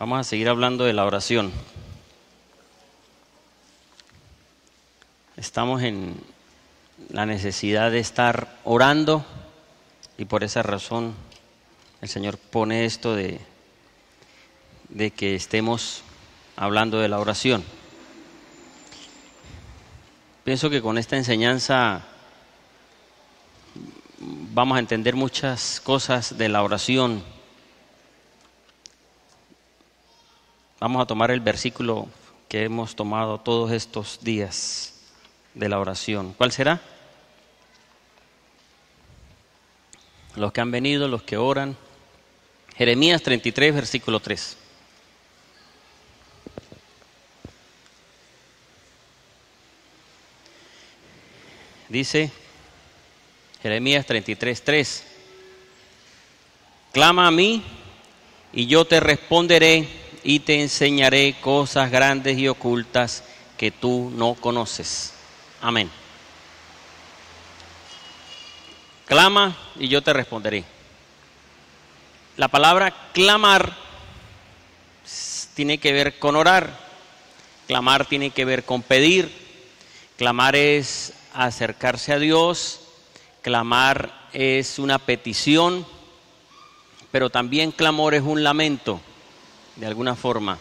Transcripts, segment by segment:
Vamos a seguir hablando de la oración. Estamos en la necesidad de estar orando y por esa razón el Señor pone esto de que estemos hablando de la oración. Pienso que con esta enseñanza vamos a entender muchas cosas de la oración. Vamos a tomar el versículo que hemos tomado todos estos días de la oración. ¿Cuál será? Los que han venido, los que oran. Jeremías 33, versículo 3. Dice Jeremías 33, 3. Clama a mí y yo te responderé y te enseñaré cosas grandes y ocultas que tú no conoces. Amén. Clama y yo te responderé. La palabra clamar tiene que ver con orar. Clamar tiene que ver con pedir. Clamar es acercarse a Dios. Clamar es una petición. Pero también clamor es un lamento, de alguna forma.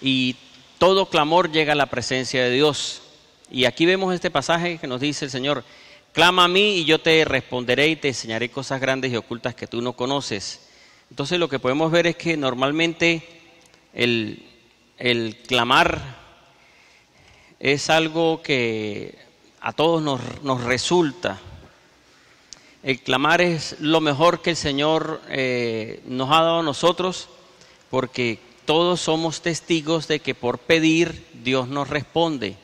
Y todo clamor llega a la presencia de Dios. Y aquí vemos este pasaje que nos dice el Señor: clama a mí y yo te responderé y te enseñaré cosas grandes y ocultas que tú no conoces. Entonces lo que podemos ver es que normalmente el clamar es algo que a todos nos resulta. El clamar es lo mejor que el Señor nos ha dado a nosotros, porque todos somos testigos de que por pedir Dios nos responde.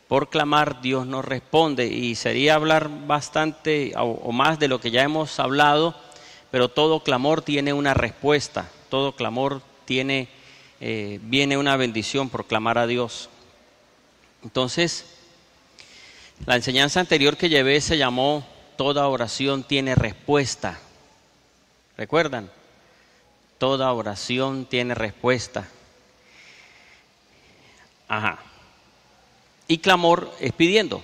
Por clamar Dios nos responde, y sería hablar bastante o más de lo que ya hemos hablado, pero todo clamor tiene una respuesta, todo clamor viene una bendición por clamar a Dios. Entonces, la enseñanza anterior que llevé se llamó Toda oración tiene respuesta. ¿Recuerdan? Toda oración tiene respuesta. Ajá. Y clamor es pidiendo.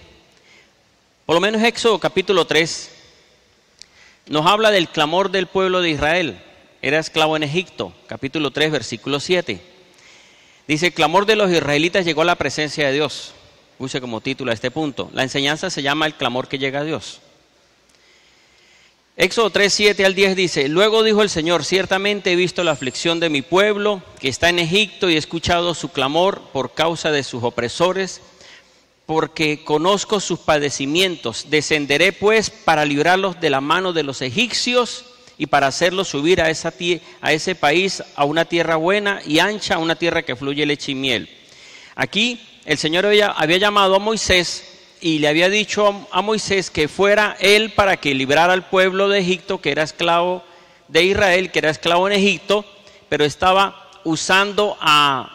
Por lo menos Éxodo capítulo 3 nos habla del clamor del pueblo de Israel. Era esclavo en Egipto, capítulo 3, versículo 7. Dice: el clamor de los israelitas llegó a la presencia de Dios. Puse como título a este punto. La enseñanza se llama el clamor que llega a Dios. Éxodo 3, 7 al 10 dice: luego dijo el Señor: ciertamente he visto la aflicción de mi pueblo que está en Egipto y he escuchado su clamor por causa de sus opresores, porque conozco sus padecimientos. Descenderé pues para librarlos de la mano de los egipcios y para hacerlos subir a ese país, a una tierra buena y ancha, a una tierra que fluye leche y miel. Aquí el Señor había llamado a Moisés y le había dicho a Moisés que fuera él para que librara al pueblo de Egipto, que era esclavo de Israel, que era esclavo en Egipto, pero estaba usando a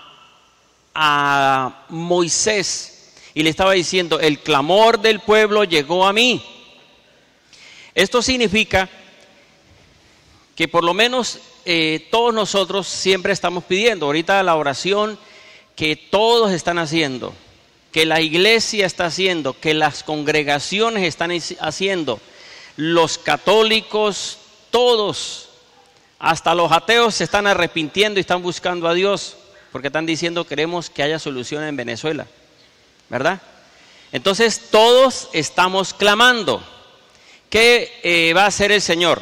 Moisés. Y le estaba diciendo: el clamor del pueblo llegó a mí. Esto significa que por lo menos todos nosotros siempre estamos pidiendo. Ahorita la oración que todos están haciendo, que la iglesia está haciendo, que las congregaciones están haciendo, los católicos, todos, hasta los ateos se están arrepintiendo y están buscando a Dios, porque están diciendo: queremos que haya solución en Venezuela. ¿Verdad? Entonces todos estamos clamando. ¿Qué va a hacer el Señor?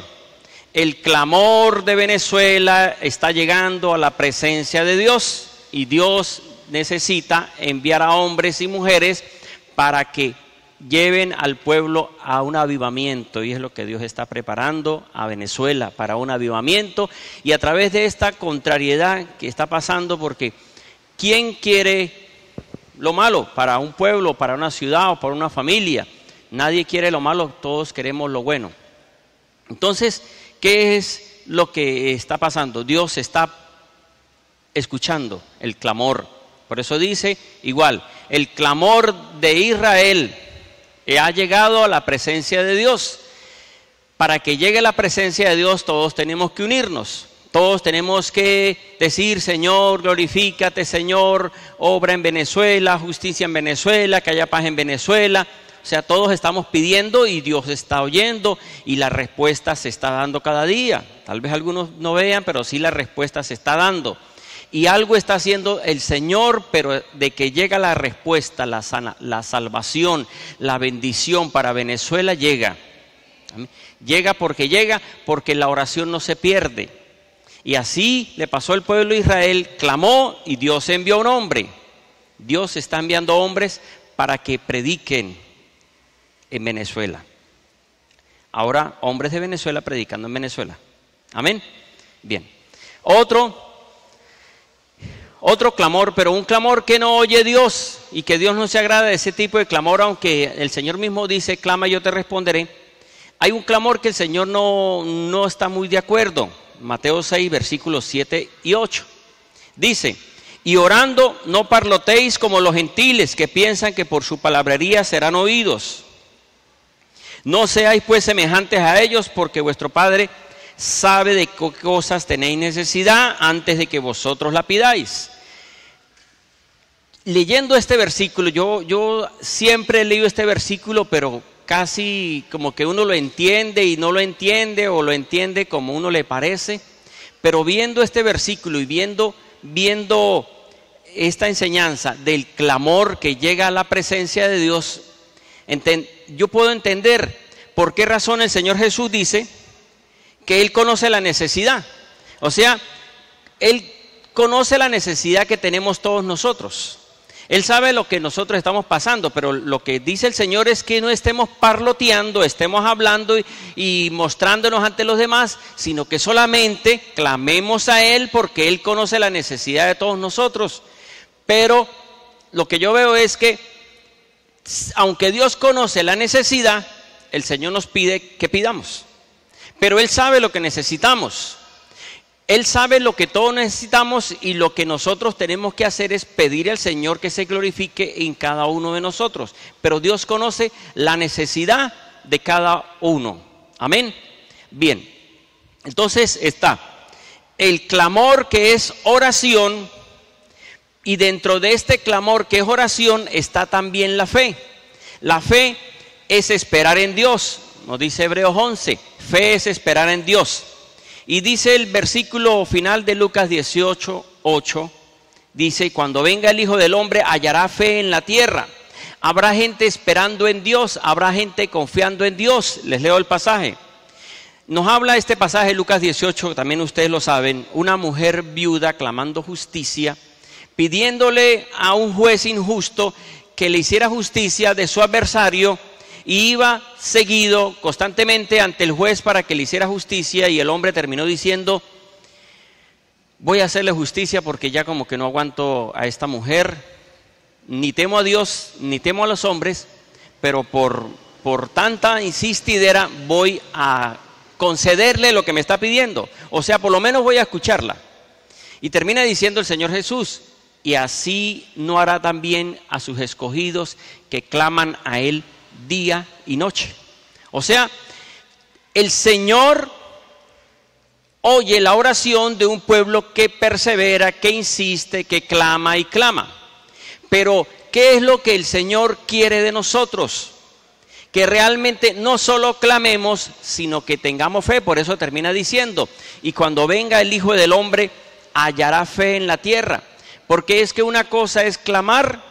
El clamor de Venezuela está llegando a la presencia de Dios, y Dios necesita enviar a hombres y mujeres para que lleven al pueblo a un avivamiento, y es lo que Dios está preparando a Venezuela, para un avivamiento. Y a través de esta contrariedad que está pasando, porque ¿quién quiere lo malo para un pueblo, para una ciudad o para una familia? Nadie quiere lo malo, todos queremos lo bueno. Entonces, ¿qué es lo que está pasando? Dios está escuchando el clamor. Por eso dice igual: el clamor de Israel ha llegado a la presencia de Dios. Para que llegue la presencia de Dios, todos tenemos que unirnos. Todos tenemos que decir, Señor, glorifícate, Señor, obra en Venezuela, justicia en Venezuela, que haya paz en Venezuela. O sea, todos estamos pidiendo y Dios está oyendo y la respuesta se está dando cada día. Tal vez algunos no vean, pero sí la respuesta se está dando. Y algo está haciendo el Señor, pero de que llega la respuesta, la salvación, la bendición para Venezuela llega. Llega porque la oración no se pierde. Y así le pasó al pueblo de Israel, clamó y Dios envió un hombre. Dios está enviando hombres para que prediquen en Venezuela. Ahora, hombres de Venezuela predicando en Venezuela. Amén. Bien. Otro clamor, pero un clamor que no oye Dios y que Dios no se agrada de ese tipo de clamor, aunque el Señor mismo dice, clama y yo te responderé. Hay un clamor que el Señor no está muy de acuerdo. Mateo 6, versículos 7 y 8. Dice, y orando no parlotéis como los gentiles que piensan que por su palabrería serán oídos. No seáis pues semejantes a ellos, porque vuestro Padre sabe de qué cosas tenéis necesidad antes de que vosotros la pidáis. Leyendo este versículo, yo siempre he leído este versículo, pero casi como que uno lo entiende y no lo entiende, o lo entiende como uno le parece. Pero viendo este versículo y viendo esta enseñanza del clamor que llega a la presencia de Dios, yo puedo entender por qué razón el Señor Jesús dice que Él conoce la necesidad. O sea, Él conoce la necesidad que tenemos todos nosotros. Él sabe lo que nosotros estamos pasando, pero lo que dice el Señor es que no estemos parloteando, estemos hablando y mostrándonos ante los demás, sino que solamente clamemos a Él porque Él conoce la necesidad de todos nosotros. Pero lo que yo veo es que, aunque Dios conoce la necesidad, el Señor nos pide que pidamos. Pero Él sabe lo que necesitamos. Él sabe lo que todos necesitamos y lo que nosotros tenemos que hacer es pedir al Señor que se glorifique en cada uno de nosotros. Pero Dios conoce la necesidad de cada uno. Amén. Bien, entonces está el clamor que es oración, y dentro de este clamor que es oración está también la fe. La fe es esperar en Dios, nos dice Hebreos 11, fe es esperar en Dios. Y dice el versículo final de Lucas 18:8, dice, cuando venga el Hijo del Hombre hallará fe en la tierra. Habrá gente esperando en Dios, habrá gente confiando en Dios. Les leo el pasaje. Nos habla este pasaje, Lucas 18, también ustedes lo saben, una mujer viuda clamando justicia, pidiéndole a un juez injusto que le hiciera justicia de su adversario, y iba seguido constantemente ante el juez para que le hiciera justicia, y el hombre terminó diciendo, voy a hacerle justicia porque ya como que no aguanto a esta mujer, ni temo a Dios, ni temo a los hombres, pero por tanta insistidera voy a concederle lo que me está pidiendo, o sea, por lo menos voy a escucharla. Y termina diciendo el Señor Jesús, y así no hará también a sus escogidos que claman a Él día y noche. O sea, el Señor oye la oración de un pueblo que persevera, que insiste, que clama y clama. Pero, ¿qué es lo que el Señor quiere de nosotros? Que realmente no solo clamemos, sino que tengamos fe. Por eso termina diciendo, y cuando venga el Hijo del Hombre, hallará fe en la tierra. Porque es que una cosa es clamar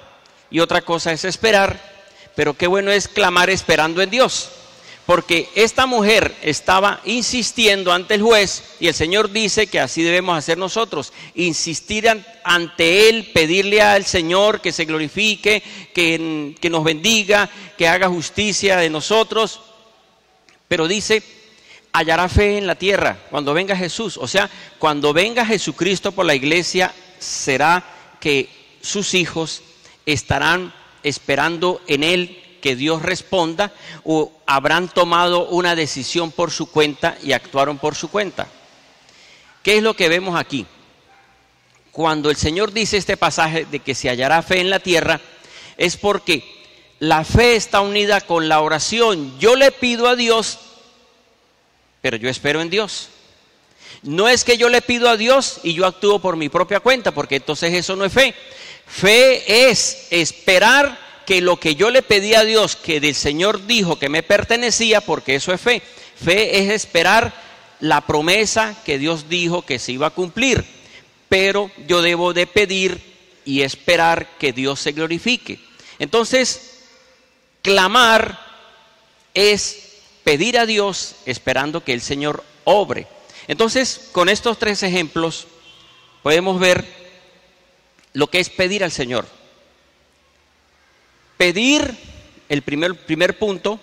y otra cosa es esperar. Pero qué bueno es clamar esperando en Dios, porque esta mujer estaba insistiendo ante el juez, y el Señor dice que así debemos hacer nosotros, insistir ante Él, pedirle al Señor que se glorifique, que nos bendiga, que haga justicia de nosotros. Pero dice, hallará fe en la tierra cuando venga Jesús. O sea, cuando venga Jesucristo por la iglesia, será que sus hijos estarán esperando en Él que Dios responda, o habrán tomado una decisión por su cuenta y actuaron por su cuenta. ¿Qué es lo que vemos aquí? Cuando el Señor dice este pasaje de que se hallará fe en la tierra, es porque la fe está unida con la oración. Yo le pido a Dios, pero yo espero en Dios. No es que yo le pido a Dios y yo actúo por mi propia cuenta, porque entonces eso no es fe. Fe es esperar que lo que yo le pedí a Dios, que del Señor dijo que me pertenecía, porque eso es fe. Fe es esperar la promesa que Dios dijo que se iba a cumplir, pero yo debo de pedir y esperar que Dios se glorifique. Entonces, clamar es pedir a Dios esperando que el Señor obre. Entonces, con estos 3 ejemplos podemos ver lo que es pedir al Señor. Pedir, el primer punto,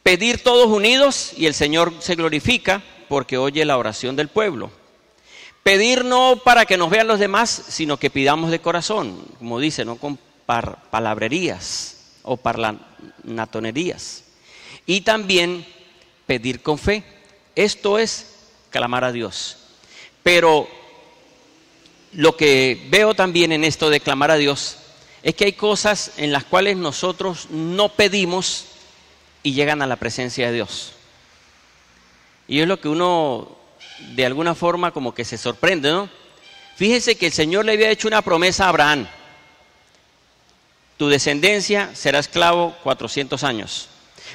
pedir todos unidos y el Señor se glorifica porque oye la oración del pueblo. Pedir no para que nos vean los demás, sino que pidamos de corazón, como dice, no con palabrerías o parlatonerías. Y también pedir con fe. Esto es clamar a Dios. Pero lo que veo también en esto de clamar a Dios es que hay cosas en las cuales nosotros no pedimos y llegan a la presencia de Dios. Y es lo que uno de alguna forma como que se sorprende, ¿no? Fíjese que el Señor le había hecho una promesa a Abraham. Tu descendencia será esclavo 400 años,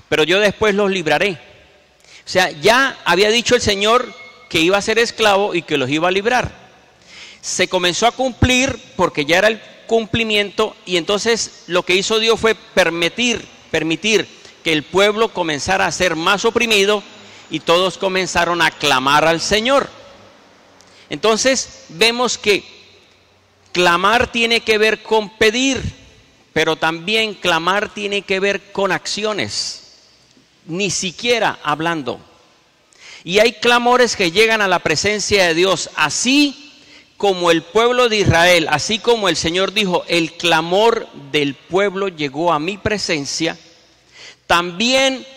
pero yo después los libraré. O sea, ya había dicho el Señor que iba a ser esclavo y que los iba a librar. Se comenzó a cumplir porque ya era el cumplimiento, y entonces lo que hizo Dios fue permitir que el pueblo comenzara a ser más oprimido y todos comenzaron a clamar al Señor. Entonces vemos que clamar tiene que ver con pedir, pero también clamar tiene que ver con acciones, ni siquiera hablando. Y hay clamores que llegan a la presencia de Dios, así como el pueblo de Israel, así como el Señor dijo, el clamor del pueblo llegó a mi presencia. También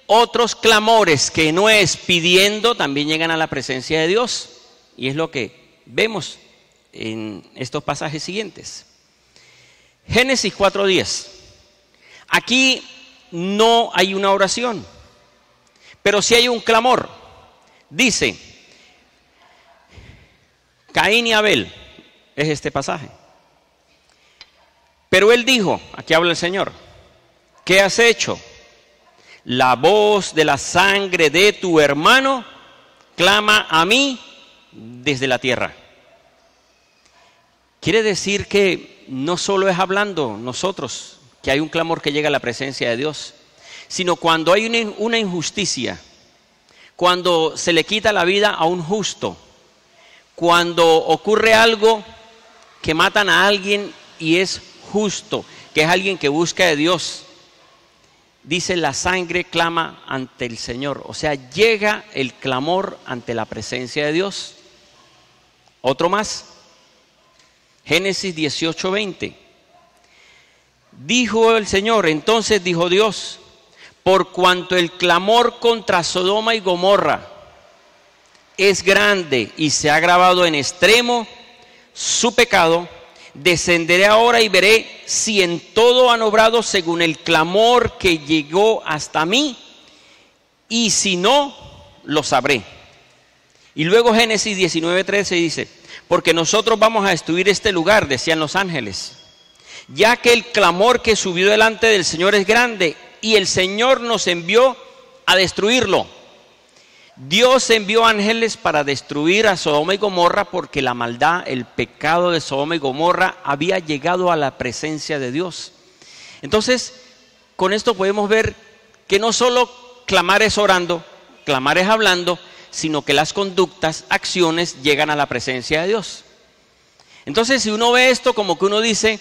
otros clamores que no es pidiendo, también llegan a la presencia de Dios. Y es lo que vemos en estos pasajes siguientes. Génesis 4:10. Aquí no hay una oración, pero sí hay un clamor. Dice, Caín y Abel, es este pasaje. Pero él dijo, aquí habla el Señor, ¿qué has hecho? La voz de la sangre de tu hermano clama a mí desde la tierra. Quiere decir que no solo es hablando nosotros que hay un clamor que llega a la presencia de Dios, sino cuando hay una injusticia, cuando se le quita la vida a un justo, cuando ocurre algo que matan a alguien y es justo, que es alguien que busca de Dios. Dice, la sangre clama ante el Señor. O sea, llega el clamor ante la presencia de Dios. Otro más. Génesis 18:20. Dijo el Señor, entonces dijo Dios, por cuanto el clamor contra Sodoma y Gomorra es grande y se ha agravado en extremo su pecado, descenderé ahora y veré si en todo han obrado según el clamor que llegó hasta mí, y si no, lo sabré. Y luego Génesis 19:13 dice, porque nosotros vamos a destruir este lugar, decían los ángeles, ya que el clamor que subió delante del Señor es grande, y el Señor nos envió a destruirlo. Dios envió ángeles para destruir a Sodoma y Gomorra porque la maldad, el pecado de Sodoma y Gomorra había llegado a la presencia de Dios. Entonces, con esto podemos ver que no solo clamar es orando, clamar es hablando, sino que las conductas, acciones llegan a la presencia de Dios. Entonces, si uno ve esto, como que uno dice,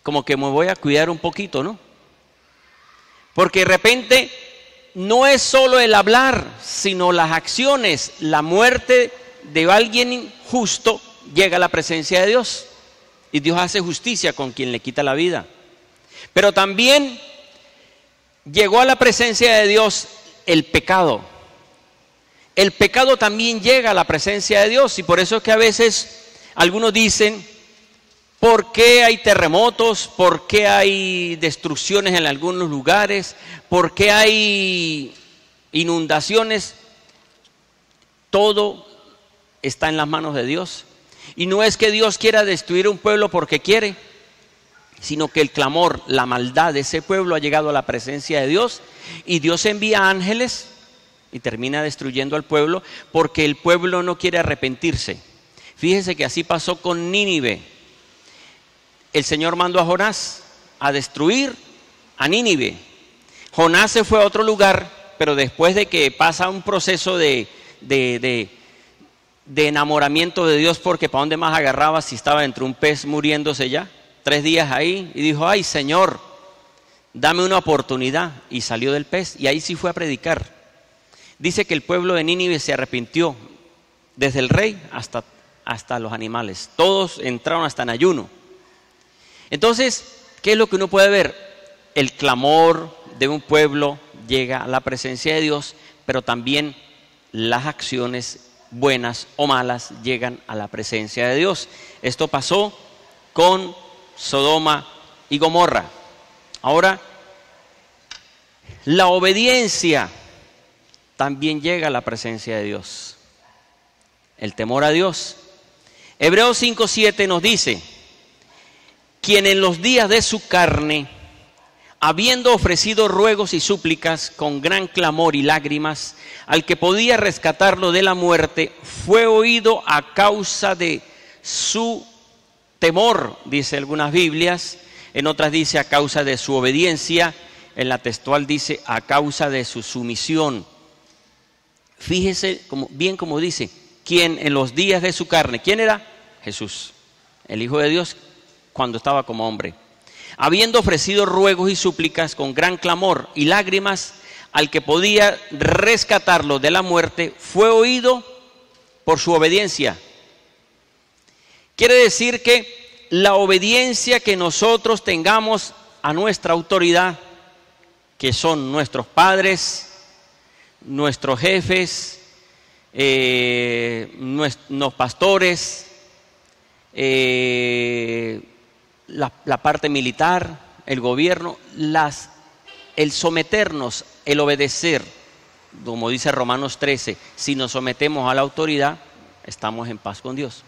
como que me voy a cuidar un poquito, ¿no? Porque de repente no es solo el hablar, sino las acciones. La muerte de alguien justo llega a la presencia de Dios, y Dios hace justicia con quien le quita la vida. Pero también llegó a la presencia de Dios el pecado. El pecado también llega a la presencia de Dios, y por eso es que a veces algunos dicen, ¿por qué hay terremotos? ¿Por qué hay destrucciones en algunos lugares? ¿Por qué hay inundaciones? Todo está en las manos de Dios. Y no es que Dios quiera destruir un pueblo porque quiere, sino que el clamor, la maldad de ese pueblo ha llegado a la presencia de Dios, y Dios envía ángeles y termina destruyendo al pueblo porque el pueblo no quiere arrepentirse. Fíjese que así pasó con Nínive. El Señor mandó a Jonás a destruir a Nínive. Jonás se fue a otro lugar, pero después de que pasa un proceso de enamoramiento de Dios, porque ¿para dónde más agarraba si estaba entre un pez muriéndose ya? 3 días ahí, y dijo: ay, Señor, dame una oportunidad. Y salió del pez, y ahí sí fue a predicar. Dice que el pueblo de Nínive se arrepintió, desde el rey hasta los animales. Todos entraron hasta en ayuno. Entonces, ¿qué es lo que uno puede ver? El clamor de un pueblo llega a la presencia de Dios, pero también las acciones buenas o malas llegan a la presencia de Dios. Esto pasó con Sodoma y Gomorra. Ahora, la obediencia también llega a la presencia de Dios. El temor a Dios. Hebreos 5:7 nos dice: quien en los días de su carne, habiendo ofrecido ruegos y súplicas con gran clamor y lágrimas, al que podía rescatarlo de la muerte, fue oído a causa de su temor, dice algunas Biblias, en otras dice a causa de su obediencia, en la textual dice a causa de su sumisión. Fíjese bien como dice, quien en los días de su carne, ¿quién era? Jesús, el Hijo de Dios, cuando estaba como hombre. Habiendo ofrecido ruegos y súplicas con gran clamor y lágrimas, al que podía rescatarlo de la muerte, fue oído por su obediencia. Quiere decir que la obediencia que nosotros tengamos a nuestra autoridad, que son nuestros padres, nuestros jefes, los pastores, la parte militar, el gobierno, el someternos, el obedecer, como dice Romanos 13, si nos sometemos a la autoridad, estamos en paz con Dios.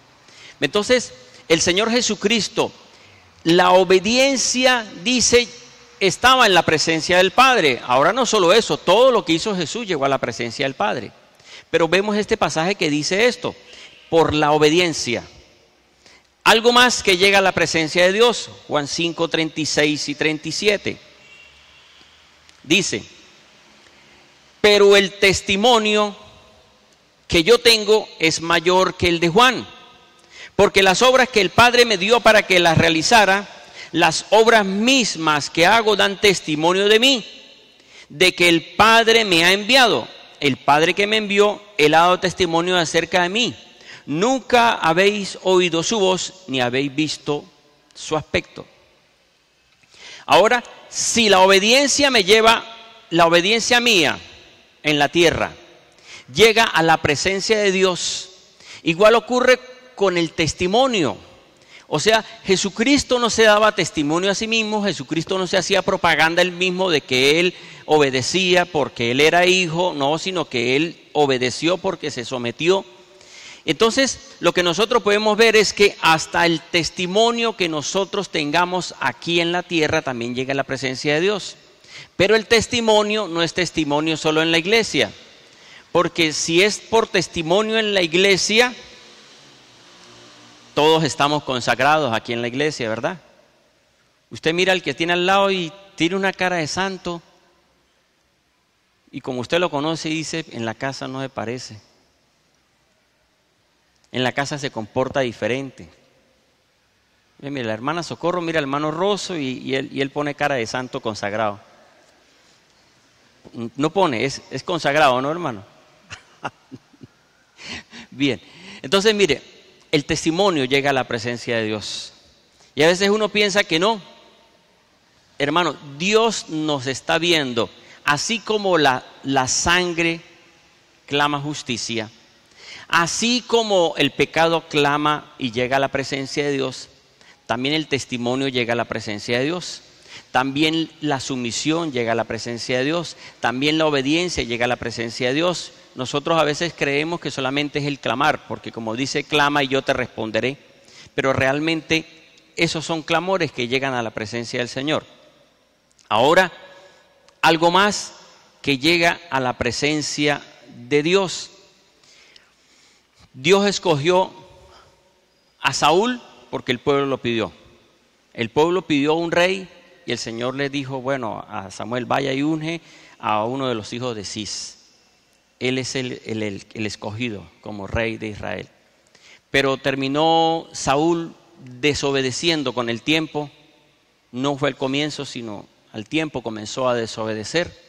Entonces, el Señor Jesucristo, la obediencia, dice, estaba en la presencia del Padre. Ahora no solo eso, todo lo que hizo Jesús llegó a la presencia del Padre. Pero vemos este pasaje que dice esto, por la obediencia. Algo más que llega a la presencia de Dios, Juan 5, 36 y 37. Dice: pero el testimonio que yo tengo es mayor que el de Juan, porque las obras que el Padre me dio para que las realizara, las obras mismas que hago dan testimonio de mí, de que el Padre me ha enviado. El Padre que me envió, Él ha dado testimonio acerca de mí. Nunca habéis oído su voz, ni habéis visto su aspecto. Ahora, si la obediencia me lleva, la obediencia mía en la tierra, llega a la presencia de Dios, igual ocurre con el testimonio. O sea, Jesucristo no se daba testimonio a sí mismo, Jesucristo no se hacía propaganda él mismo de que Él obedecía porque Él era hijo, no, sino que Él obedeció porque se sometió. Entonces, lo que nosotros podemos ver es que hasta el testimonio que nosotros tengamos aquí en la tierra también llega a la presencia de Dios. Pero el testimonio no es testimonio solo en la iglesia, porque si es por testimonio en la iglesia, todos estamos consagrados aquí en la iglesia, ¿verdad? Usted mira al que tiene al lado y tiene una cara de santo, y como usted lo conoce, dice, en la casa no se parece. En la casa se comporta diferente. Mira, la hermana Socorro mira al hermano Rosso y él pone cara de santo consagrado. No pone, es consagrado, ¿no, hermano? Bien, entonces mire, el testimonio llega a la presencia de Dios. Y a veces uno piensa que no. Hermano, Dios nos está viendo. Así como la sangre clama justicia, así como el pecado clama y llega a la presencia de Dios, también el testimonio llega a la presencia de Dios. También la sumisión llega a la presencia de Dios. También la obediencia llega a la presencia de Dios. nosotros a veces creemos que solamente es el clamar, porque como dice, clama y yo te responderé, pero realmente esos son clamores que llegan a la presencia del Señor. Ahora, algo más que llega a la presencia de Dios. Dios escogió a Saúl porque el pueblo lo pidió. El pueblo pidió un rey y el Señor le dijo, bueno, a Samuel, vaya y unge a uno de los hijos de Cis. Él es el escogido como rey de Israel. Pero terminó Saúl desobedeciendo con el tiempo. No fue al comienzo, sino al tiempo comenzó a desobedecer.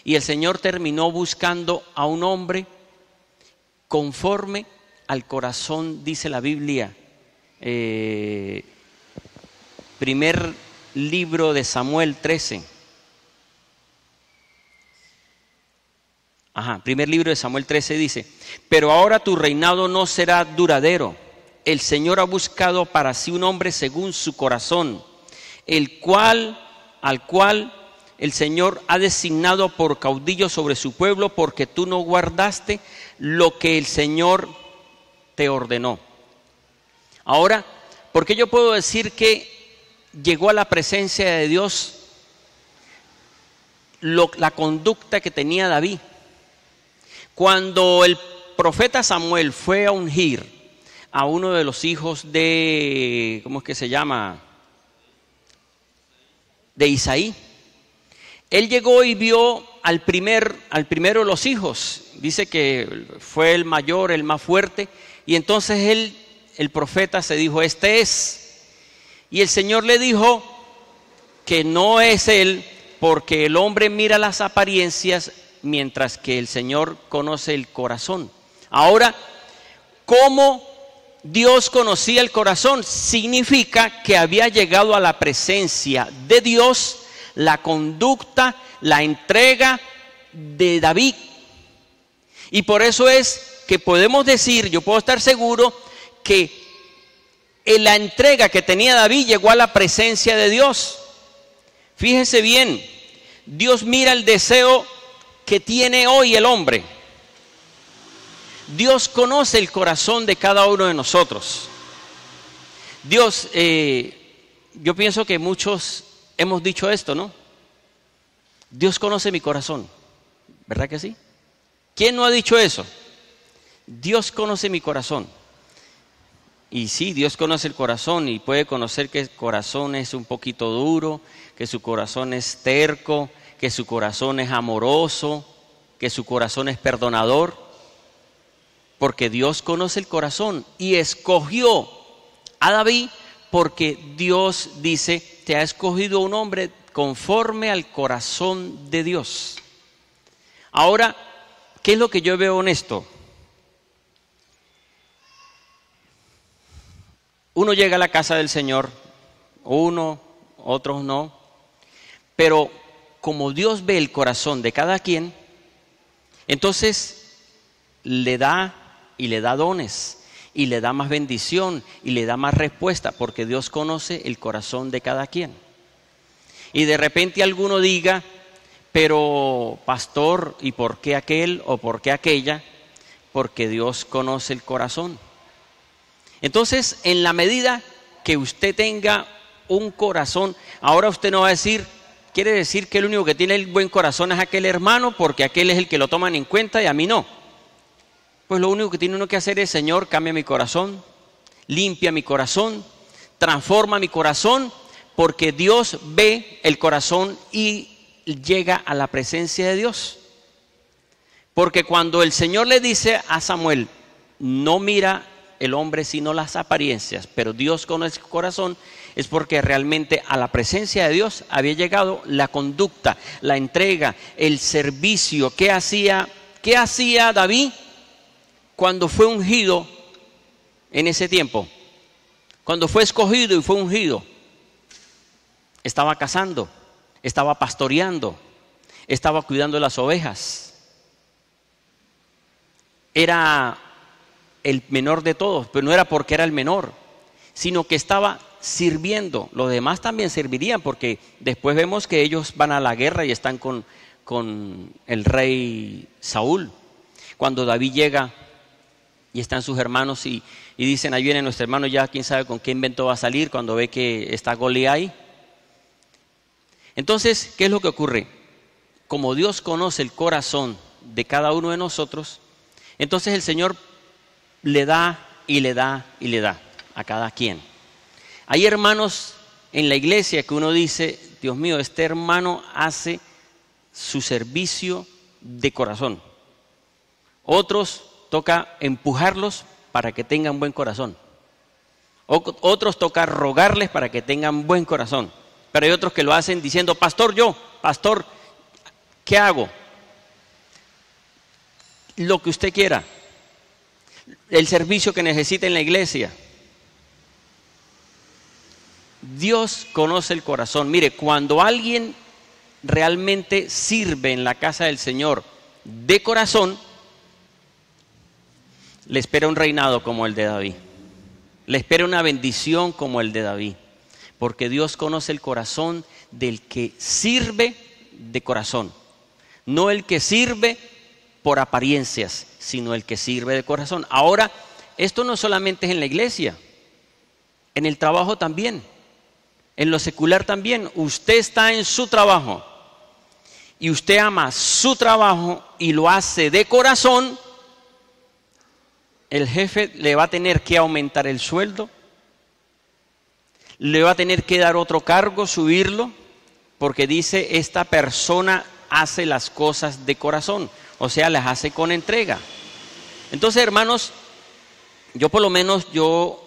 Y el Señor terminó buscando a un hombre conforme al corazón, dice la Biblia. Primer libro de Samuel 13. Primer libro de Samuel 13 dice, pero ahora tu reinado no será duradero. El Señor ha buscado para sí un hombre según su corazón, al cual el Señor ha designado por caudillo sobre su pueblo, porque tú no guardaste lo que el Señor te ordenó. Ahora, ¿por qué yo puedo decir que llegó a la presencia de Dios la conducta que tenía David? Cuando el profeta Samuel fue a ungir a uno de los hijos de, ¿cómo es que se llama? De Isaí. Él llegó y vio al primero de los hijos. Dice que fue el mayor, el más fuerte. Y entonces el profeta se dijo, este es. Y el Señor le dijo que no es él, porque el hombre mira las apariencias, mientras que el Señor conoce el corazón. Ahora, ¿cómo Dios conocía el corazón? Significa que había llegado a la presencia de Dios la conducta, la entrega de David. Y por eso es que podemos decir, yo puedo estar seguro, que en la entrega que tenía David llegó a la presencia de Dios. Fíjese bien, Dios mira el deseo que tiene hoy el hombre. Dios conoce el corazón de cada uno de nosotros. Dios, yo pienso que muchos hemos dicho esto, ¿no? Dios conoce mi corazón, ¿verdad que sí? ¿Quién no ha dicho eso? Dios conoce mi corazón. Y sí, Dios conoce el corazón y puede conocer que el corazón es un poquito duro, que su corazón es terco, que su corazón es amoroso, que su corazón es perdonador, porque Dios conoce el corazón y escogió a David porque Dios dice, te ha escogido un hombre conforme al corazón de Dios. Ahora, ¿qué es lo que yo veo en esto? Uno llega a la casa del Señor, uno, otros no, pero como Dios ve el corazón de cada quien, entonces le da y le da dones y le da más bendición y le da más respuesta, porque Dios conoce el corazón de cada quien. Y de repente alguno diga, pero pastor, ¿y por qué aquel o por qué aquella? Porque Dios conoce el corazón. Entonces, en la medida que usted tenga un corazón, ahora usted no va a decir, quiere decir que el único que tiene el buen corazón es aquel hermano, porque aquel es el que lo toman en cuenta y a mí no. Pues lo único que tiene uno que hacer es, Señor, cambia mi corazón, limpia mi corazón, transforma mi corazón, porque Dios ve el corazón y llega a la presencia de Dios. Porque cuando el Señor le dice a Samuel, no mira el hombre sino las apariencias, pero Dios conoce el corazón, es porque realmente a la presencia de Dios había llegado la conducta, la entrega, el servicio. ¿Qué hacía David cuando fue ungido en ese tiempo? Cuando fue escogido y fue ungido, estaba cazando, estaba pastoreando, estaba cuidando las ovejas. Era el menor de todos, pero no era porque era el menor, sino que estaba sirviendo. Los demás también servirían, porque después vemos que ellos van a la guerra y están con el rey Saúl. Cuando David llega y están sus hermanos y dicen, ahí viene nuestro hermano, ya quién sabe con qué invento va a salir, cuando ve que está Goliat ahí. Entonces, ¿qué es lo que ocurre? Como Dios conoce el corazón de cada uno de nosotros, entonces el Señor le da y le da y le da a cada quien. Hay hermanos en la iglesia que uno dice, Dios mío, este hermano hace su servicio de corazón. Otros toca empujarlos para que tengan buen corazón. Otros toca rogarles para que tengan buen corazón. Pero hay otros que lo hacen diciendo, pastor, ¿qué hago? Lo que usted quiera. El servicio que necesite en la iglesia. Dios conoce el corazón. Mire, cuando alguien realmente sirve en la casa del Señor de corazón, le espera un reinado como el de David. Le espera una bendición como el de David. Porque Dios conoce el corazón del que sirve de corazón. No el que sirve por apariencias, sino el que sirve de corazón. Ahora, esto no solamente es en la iglesia, en el trabajo también, en lo secular también. Usted está en su trabajo y usted ama su trabajo y lo hace de corazón, el jefe le va a tener que aumentar el sueldo, le va a tener que dar otro cargo, subirlo, porque dice, esta persona hace las cosas de corazón, o sea, las hace con entrega. Entonces, hermanos, yo por lo menos, yo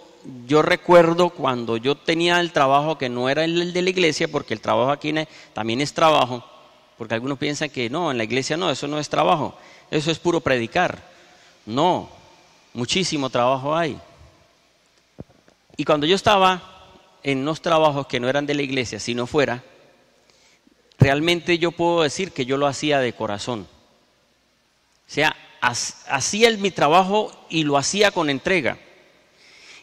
recuerdo cuando yo tenía el trabajo que no era el de la iglesia, porque el trabajo aquí también es trabajo, porque algunos piensan que no, en la iglesia no, eso no es trabajo, eso es puro predicar. No, muchísimo trabajo hay. Y cuando yo estaba en unos trabajos que no eran de la iglesia, sino fuera, realmente yo puedo decir que yo lo hacía de corazón. O sea, hacía mi trabajo y lo hacía con entrega.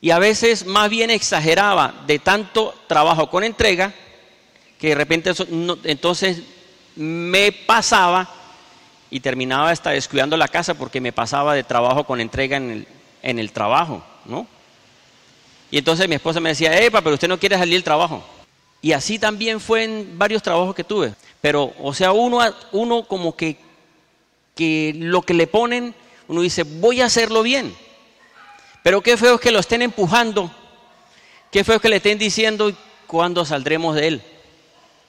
Y a veces más bien exageraba de tanto trabajo con entrega, que de repente entonces me pasaba y terminaba hasta descuidando la casa porque me pasaba de trabajo con entrega en el trabajo, ¿no? Y entonces mi esposa me decía, pero usted no quiere salir del trabajo. Y así también fue en varios trabajos que tuve. Pero, o sea, uno como que lo que le ponen, uno dice, voy a hacerlo bien. Pero qué feo es que lo estén empujando. Qué feo es que le estén diciendo cuándo saldremos de él.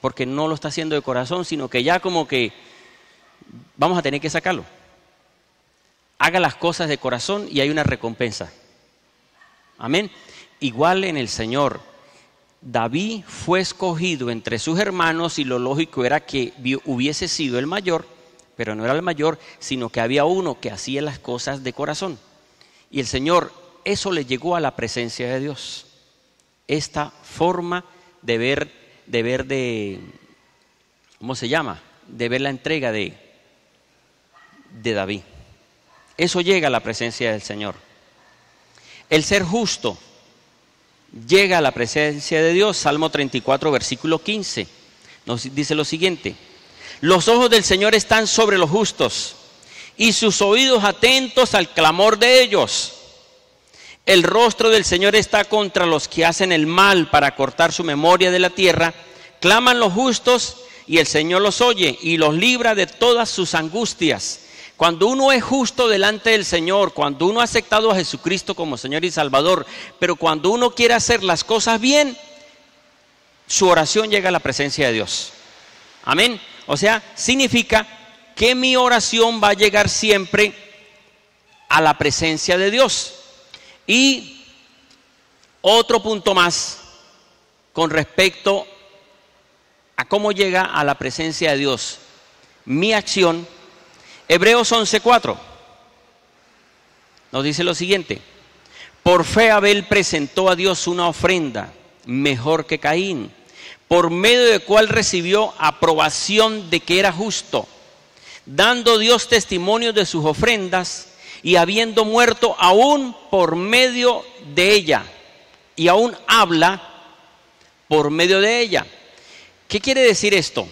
Porque no lo está haciendo de corazón, sino que ya como que vamos a tener que sacarlo. Haga las cosas de corazón y hay una recompensa. Amén. Igual en el Señor. David fue escogido entre sus hermanos y lo lógico era que hubiese sido el mayor, pero no era el mayor, sino que había uno que hacía las cosas de corazón. Y el Señor, eso le llegó a la presencia de Dios. Esta forma de ver ¿cómo se llama? De ver la entrega de David. Eso llega a la presencia del Señor. El ser justo llega a la presencia de Dios. Salmo 34, versículo 15, nos dice lo siguiente: los ojos del Señor están sobre los justos y sus oídos atentos al clamor de ellos. El rostro del Señor está contra los que hacen el mal para cortar su memoria de la tierra. Claman los justos y el Señor los oye y los libra de todas sus angustias. Cuando uno es justo delante del Señor, cuando uno ha aceptado a Jesucristo como Señor y Salvador, pero cuando uno quiere hacer las cosas bien, su oración llega a la presencia de Dios. Amén. O sea, significa que mi oración va a llegar siempre a la presencia de Dios. Y otro punto más con respecto a cómo llega a la presencia de Dios mi acción. Hebreos 11:4 nos dice lo siguiente: por fe Abel presentó a Dios una ofrenda mejor que Caín, por medio de cual recibió aprobación de que era justo, dando Dios testimonio de sus ofrendas y habiendo muerto aún por medio de ella, y aún habla por medio de ella. ¿Qué quiere decir esto?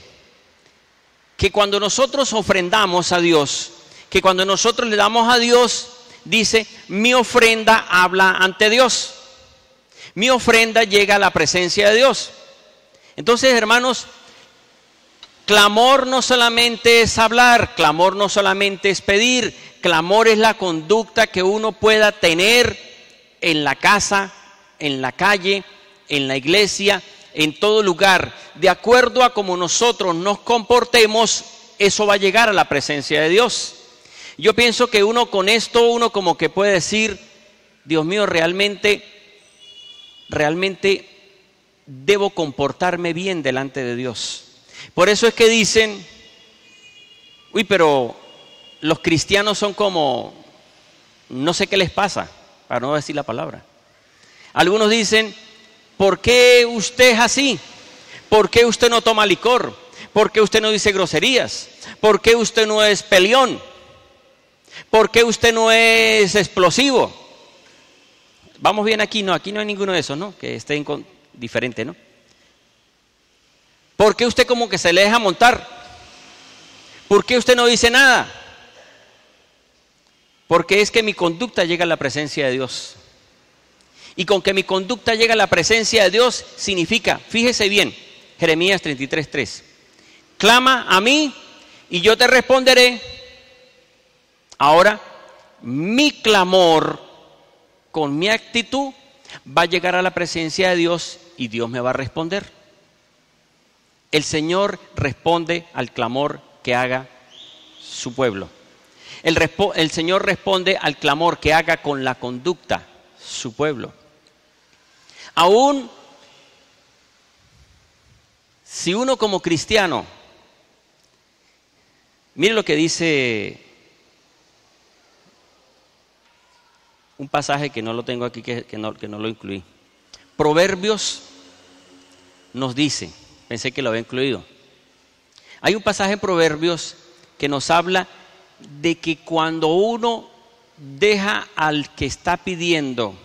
Que cuando nosotros ofrendamos a Dios que cuando nosotros le damos a Dios, dice, mi ofrenda habla ante Dios. Mi ofrenda llega a la presencia de Dios. Entonces, hermanos, clamor no solamente es hablar, clamor no solamente es pedir, clamor es la conducta que uno pueda tener en la casa, en la calle, en la iglesia, en todo lugar. De acuerdo a cómo nosotros nos comportemos, eso va a llegar a la presencia de Dios. Yo pienso que uno con esto, uno como que puede decir, Dios mío, realmente debo comportarme bien delante de Dios. Por eso es que dicen, uy, pero los cristianos son como, no sé qué les pasa, para no decir la palabra. Algunos dicen, ¿por qué usted es así? ¿Por qué usted no toma licor? ¿Por qué usted no dice groserías? ¿Por qué usted no es peleón? ¿Por qué usted no es explosivo? ¿Vamos bien aquí? No, aquí no hay ninguno de esos, ¿no? Que esté diferente, ¿no? ¿Por qué usted como que se le deja montar? ¿Por qué usted no dice nada? Porque es que mi conducta llega a la presencia de Dios. Y con que mi conducta llega a la presencia de Dios significa, fíjese bien, Jeremías 33:3. Clama a mí y yo te responderé. Ahora, mi clamor con mi actitud va a llegar a la presencia de Dios y Dios me va a responder. El Señor responde al clamor que haga su pueblo. El Señor responde al clamor que haga con la conducta su pueblo. Aún si uno como cristiano, mire lo que dice un pasaje que no lo tengo aquí, que no lo incluí. Proverbios nos dice, pensé que lo había incluido. Hay un pasaje en Proverbios que nos habla de que cuando uno deja al que está pidiendo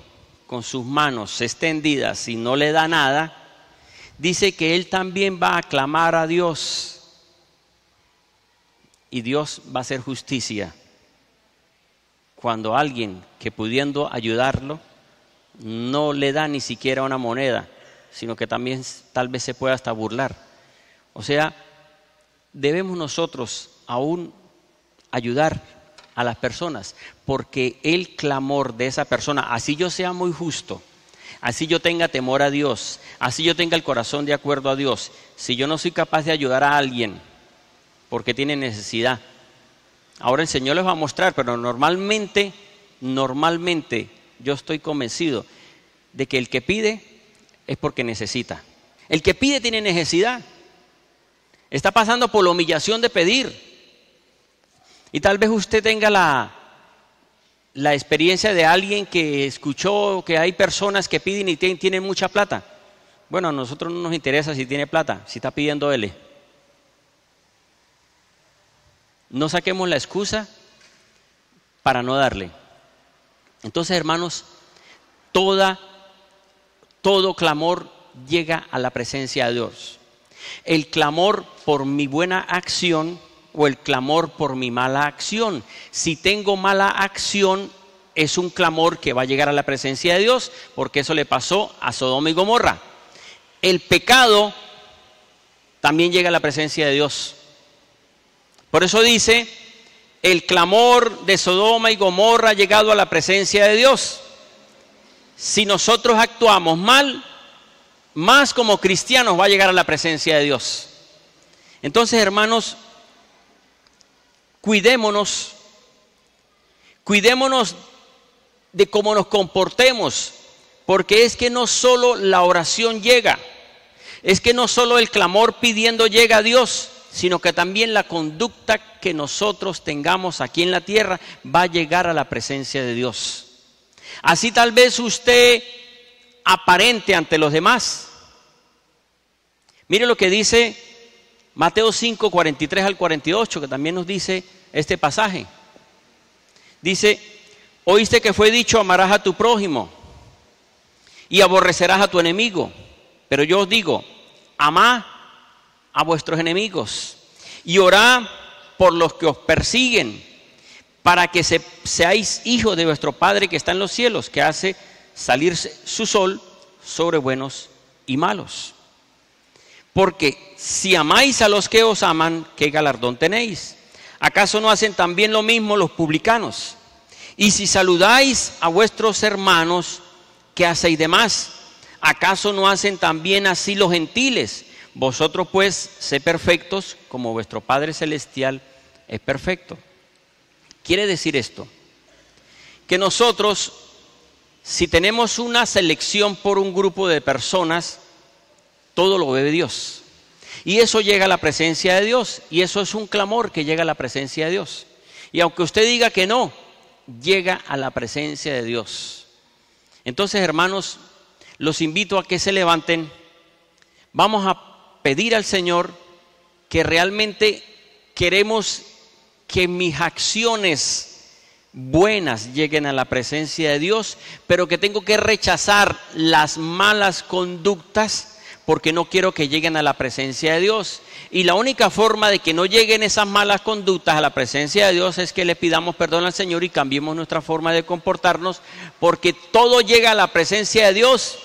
con sus manos extendidas y no le da nada, dice que él también va a clamar a Dios y Dios va a hacer justicia. Cuando alguien que pudiendo ayudarlo no le da ni siquiera una moneda, sino que también tal vez se pueda hasta burlar. O sea, debemos nosotros aún ayudar a las personas, porque el clamor de esa persona, así yo sea muy justo, así yo tenga temor a Dios, así yo tenga el corazón de acuerdo a Dios, si yo no soy capaz de ayudar a alguien porque tiene necesidad, ahora el Señor les va a mostrar, pero normalmente yo estoy convencido de que el que pide es porque necesita. El que pide tiene necesidad, está pasando por la humillación de pedir. Y tal vez usted tenga la experiencia de alguien que escuchó que hay personas que piden y tienen mucha plata. Bueno, a nosotros no nos interesa si tiene plata, si está pidiendo él. No saquemos la excusa para no darle. Entonces, hermanos, todo clamor llega a la presencia de Dios. El clamor por mi buena acción o el clamor por mi mala acción. Si tengo mala acción, es un clamor que va a llegar a la presencia de Dios, porque eso le pasó a Sodoma y Gomorra. El pecado también llega a la presencia de Dios. Por eso dice, el clamor de Sodoma y Gomorra ha llegado a la presencia de Dios. Si nosotros actuamos mal, más como cristianos va a llegar a la presencia de Dios. Entonces, hermanos, cuidémonos de cómo nos comportemos, porque es que no solo la oración llega, es que no solo el clamor pidiendo llega a Dios, sino que también la conducta que nosotros tengamos aquí en la tierra va a llegar a la presencia de Dios. Así tal vez usted aparente ante los demás. Mire lo que dice Mateo 5, 43 al 48, que también nos dice este pasaje. Dice, oíste que fue dicho, amarás a tu prójimo y aborrecerás a tu enemigo. Pero yo os digo, amad a vuestros enemigos y orad por los que os persiguen, para que seáis hijos de vuestro Padre que está en los cielos, que hace salir su sol sobre buenos y malos. Porque si amáis a los que os aman, ¿qué galardón tenéis? ¿Acaso no hacen también lo mismo los publicanos? Y si saludáis a vuestros hermanos, ¿qué hacéis de más? ¿Acaso no hacen también así los gentiles? Vosotros pues sed perfectos como vuestro Padre Celestial es perfecto. Quiere decir esto, que nosotros, si tenemos una selección por un grupo de personas, todo lo ve Dios. Y eso llega a la presencia de Dios. Y eso es un clamor que llega a la presencia de Dios. Y aunque usted diga que no, llega a la presencia de Dios. Entonces, hermanos, los invito a que se levanten. Vamos a pedir al Señor que realmente queremos que mis acciones buenas lleguen a la presencia de Dios, pero que tengo que rechazar las malas conductas porque no quiero que lleguen a la presencia de Dios. Y la única forma de que no lleguen esas malas conductas a la presencia de Dios es que le pidamos perdón al Señor y cambiemos nuestra forma de comportarnos, porque todo llega a la presencia de Dios.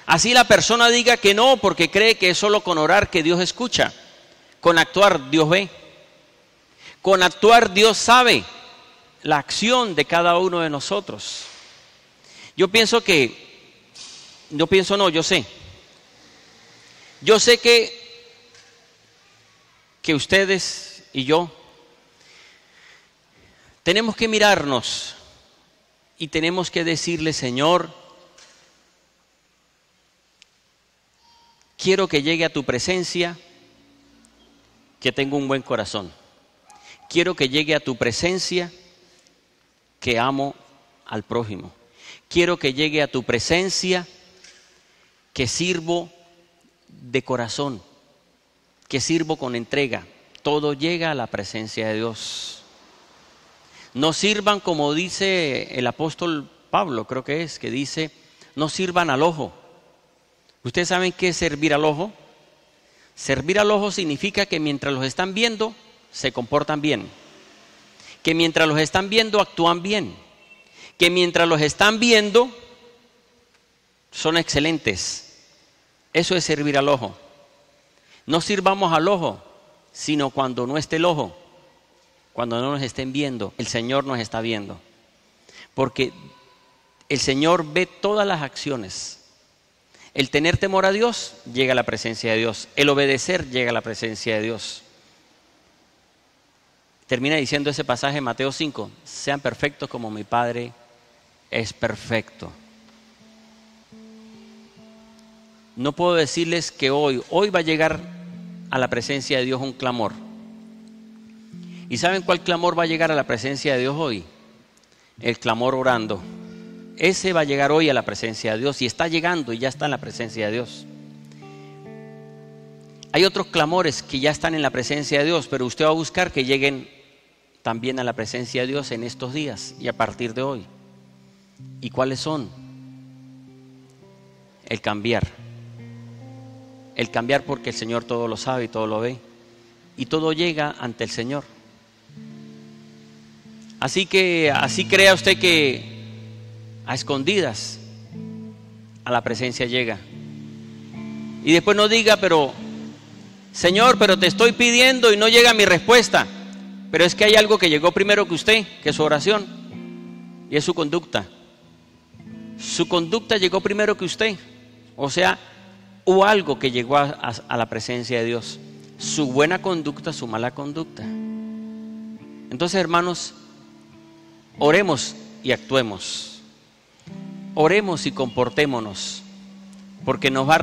Así la persona diga que no, porque cree que es solo con orar que Dios escucha. Con actuar Dios ve. Con actuar Dios sabe la acción de cada uno de nosotros. Yo sé que ustedes y yo tenemos que mirarnos y tenemos que decirle: Señor, quiero que llegue a tu presencia, que tengo un buen corazón. Quiero que llegue a tu presencia, que amo al prójimo. Quiero que llegue a tu presencia, que sirvo de corazón, que sirvo con entrega. Todo llega a la presencia de Dios. No sirvan como dice el apóstol Pablo, creo que dice, no sirvan al ojo. ¿Ustedes saben qué es servir al ojo? Servir al ojo significa que mientras los están viendo, se comportan bien. Que mientras los están viendo, actúan bien. Que mientras los están viendo, son excelentes. Eso es servir al ojo. No sirvamos al ojo, sino cuando no esté el ojo, cuando no nos estén viendo, el Señor nos está viendo. Porque el Señor ve todas las acciones. El tener temor a Dios llega a la presencia de Dios. El obedecer llega a la presencia de Dios. Termina diciendo ese pasaje en Mateo 5, sean perfectos como mi Padre es perfecto. No puedo decirles que hoy va a llegar a la presencia de Dios un clamor. ¿Y saben cuál clamor va a llegar a la presencia de Dios hoy? El clamor orando. Ese va a llegar hoy a la presencia de Dios y está llegando y ya está en la presencia de Dios. Hay otros clamores que ya están en la presencia de Dios, pero usted va a buscar que lleguen también a la presencia de Dios en estos días y a partir de hoy. ¿Y cuáles son? El cambiar. El cambiar porque el Señor todo lo sabe y todo lo ve. Y todo llega ante el Señor. Así crea usted que a escondidas a la presencia llega. Y después no diga, pero Señor, pero te estoy pidiendo y no llega mi respuesta. Pero es que hay algo que llegó primero que usted, que es su oración. Y es su conducta. Su conducta llegó primero que usted. O sea, hubo algo que llegó a la presencia de Dios. Su buena conducta, su mala conducta. Entonces, hermanos, oremos y actuemos. Oremos y comportémonos. Porque nos va a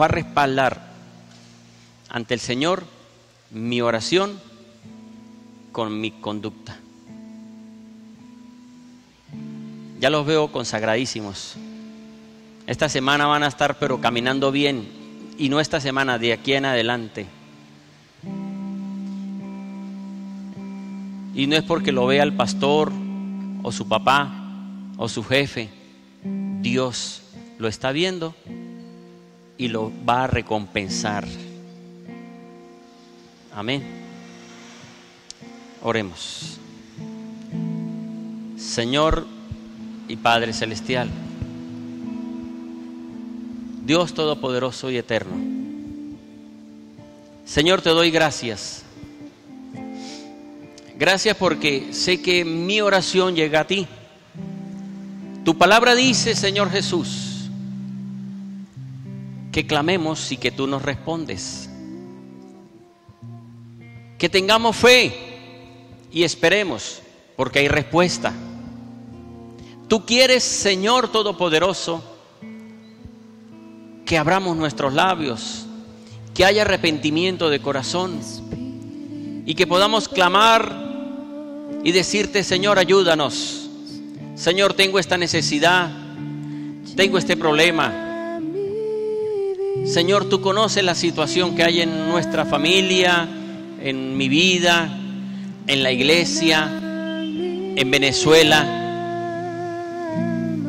respaldar ante el Señor mi oración con mi conducta. Ya los veo consagradísimos. Esta semana van a estar pero caminando bien, y no esta semana, de aquí en adelante. Y no es porque lo vea el pastor o su papá o su jefe. Dios lo está viendo y lo va a recompensar. Amén. Oremos. Señor y Padre Celestial, Dios Todopoderoso y Eterno, Señor, te doy gracias. Gracias porque sé que mi oración llega a ti. Tu palabra dice, Señor Jesús, que clamemos y que tú nos respondes. Que tengamos fe y esperemos, porque hay respuesta. Tú quieres, Señor Todopoderoso, que abramos nuestros labios, que haya arrepentimiento de corazón y que podamos clamar y decirte, Señor, ayúdanos. Señor, tengo esta necesidad, tengo este problema. Señor, tú conoces la situación que hay en nuestra familia, en mi vida, en la iglesia, en Venezuela.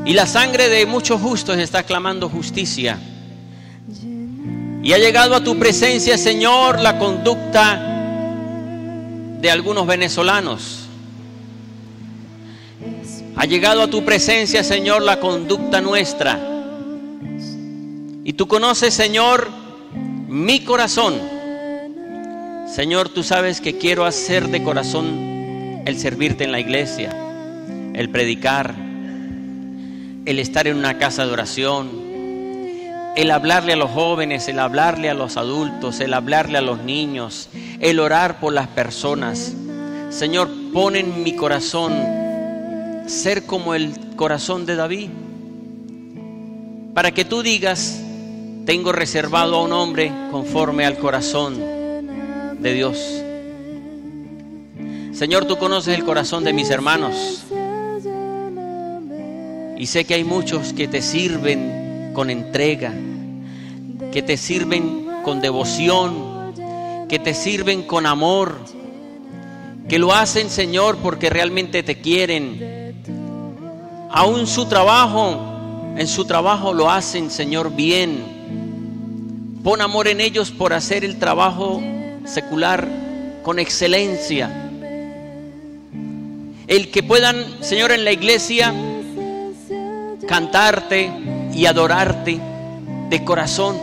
Y la sangre de muchos justos está clamando justicia. Y ha llegado a tu presencia, Señor, la conducta de algunos venezolanos. Ha llegado a tu presencia, Señor, la conducta nuestra. Y tú conoces, Señor, mi corazón. Señor, tú sabes que quiero hacer de corazón el servirte en la iglesia, el predicar, el estar en una casa de oración, el hablarle a los jóvenes, el hablarle a los adultos, el hablarle a los niños, el orar por las personas. Señor, pon en mi corazón ser como el corazón de David, para que tú digas, tengo reservado a un hombre conforme al corazón de Dios. Señor, tú conoces el corazón de mis hermanos y sé que hay muchos que te sirven con entrega, que te sirven con devoción, que te sirven con amor, que lo hacen, Señor, porque realmente te quieren. Aún en su trabajo lo hacen, Señor, bien. Pon amor en ellos por hacer el trabajo secular con excelencia. El que puedan, Señor, en la iglesia cantarte y adorarte de corazón.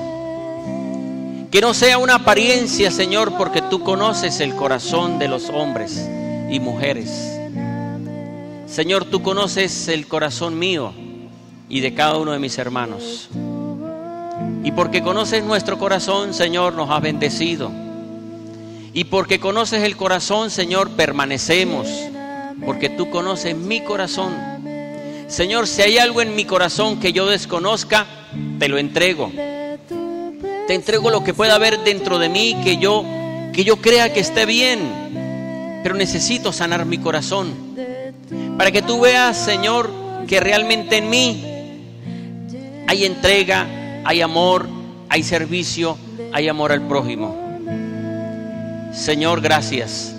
Que no sea una apariencia, Señor, porque tú conoces el corazón de los hombres y mujeres. Señor, tú conoces el corazón mío y de cada uno de mis hermanos. Y porque conoces nuestro corazón, Señor, nos has bendecido. Y porque conoces el corazón, Señor, permanecemos. Porque tú conoces mi corazón. Señor, si hay algo en mi corazón que yo desconozca, te lo entrego. Te entrego lo que pueda haber dentro de mí que yo crea que esté bien, pero necesito sanar mi corazón para que tú veas, Señor, que realmente en mí hay entrega, hay amor, hay servicio, hay amor al prójimo. Señor, gracias.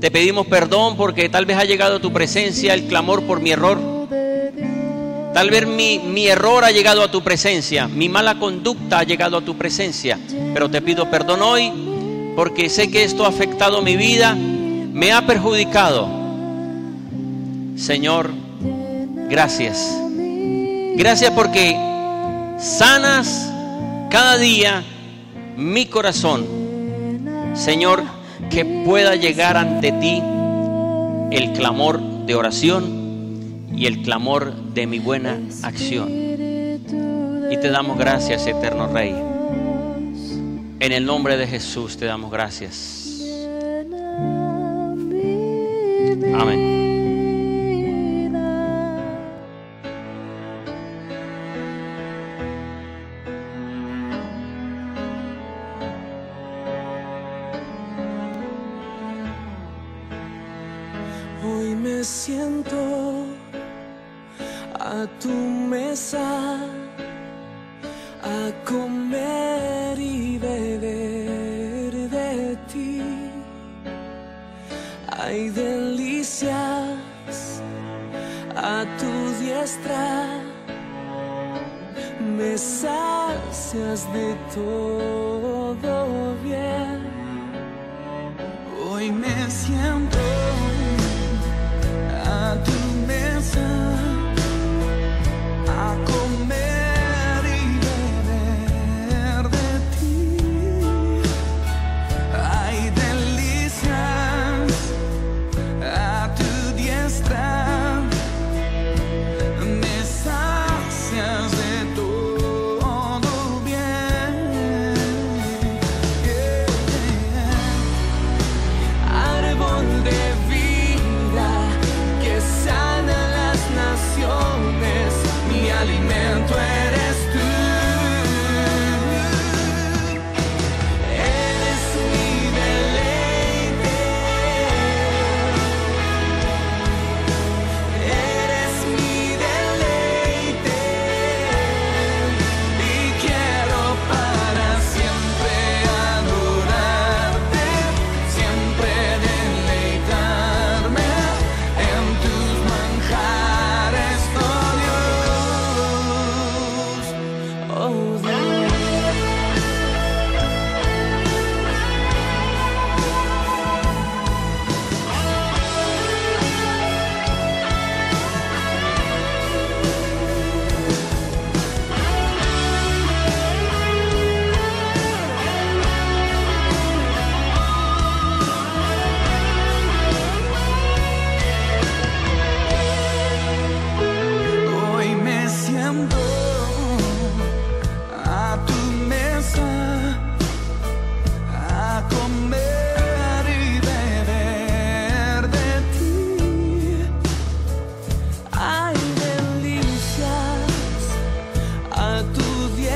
Te pedimos perdón porque tal vez ha llegado a tu presencia el clamor por mi error. Tal vez mi error ha llegado a tu presencia, mi mala conducta ha llegado a tu presencia, pero te pido perdón hoy porque sé que esto ha afectado mi vida, me ha perjudicado. Señor, gracias. Gracias porque sanas cada día mi corazón. Señor, que pueda llegar ante ti el clamor de oración y el clamor de mi buena acción. Y te damos gracias, eterno Rey. En el nombre de Jesús te damos gracias. Amén. Hoy me siento a tu mesa a comer y beber de ti. Hay delicias a tu diestra, me sacias de todo bien. Hoy me siento a tu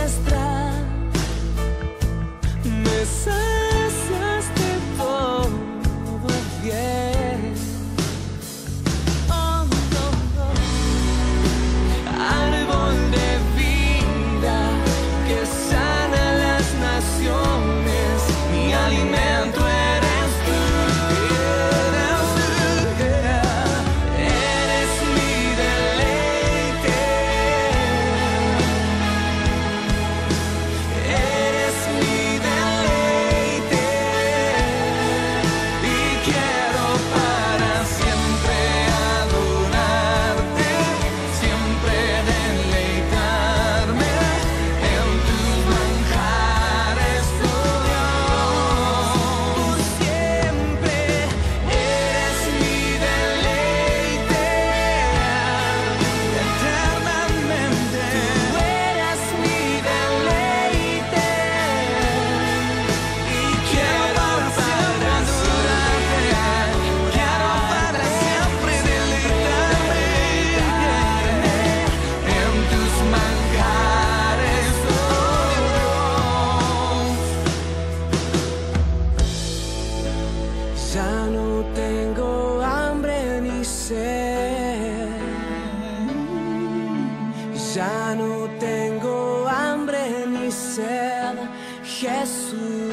diestra me sacias de todo bien. Oh, no, no. Árbol de vida que sana las naciones, mi alimento eres tú. Eres mi deleite, eres mi deleite, y quiero para siempre adorarte, siempre deleitarme en tus manjares, oh Dios. Tú siempre eres mi deleite, eternamente. Tú eres mi deleite, y quiero para siempre adorarte, quiero para siempre deleitarme en tus manjares, oh Dios. Ya no tengo hambre ni sed, ya no tengo hambre ni sed, Jesús.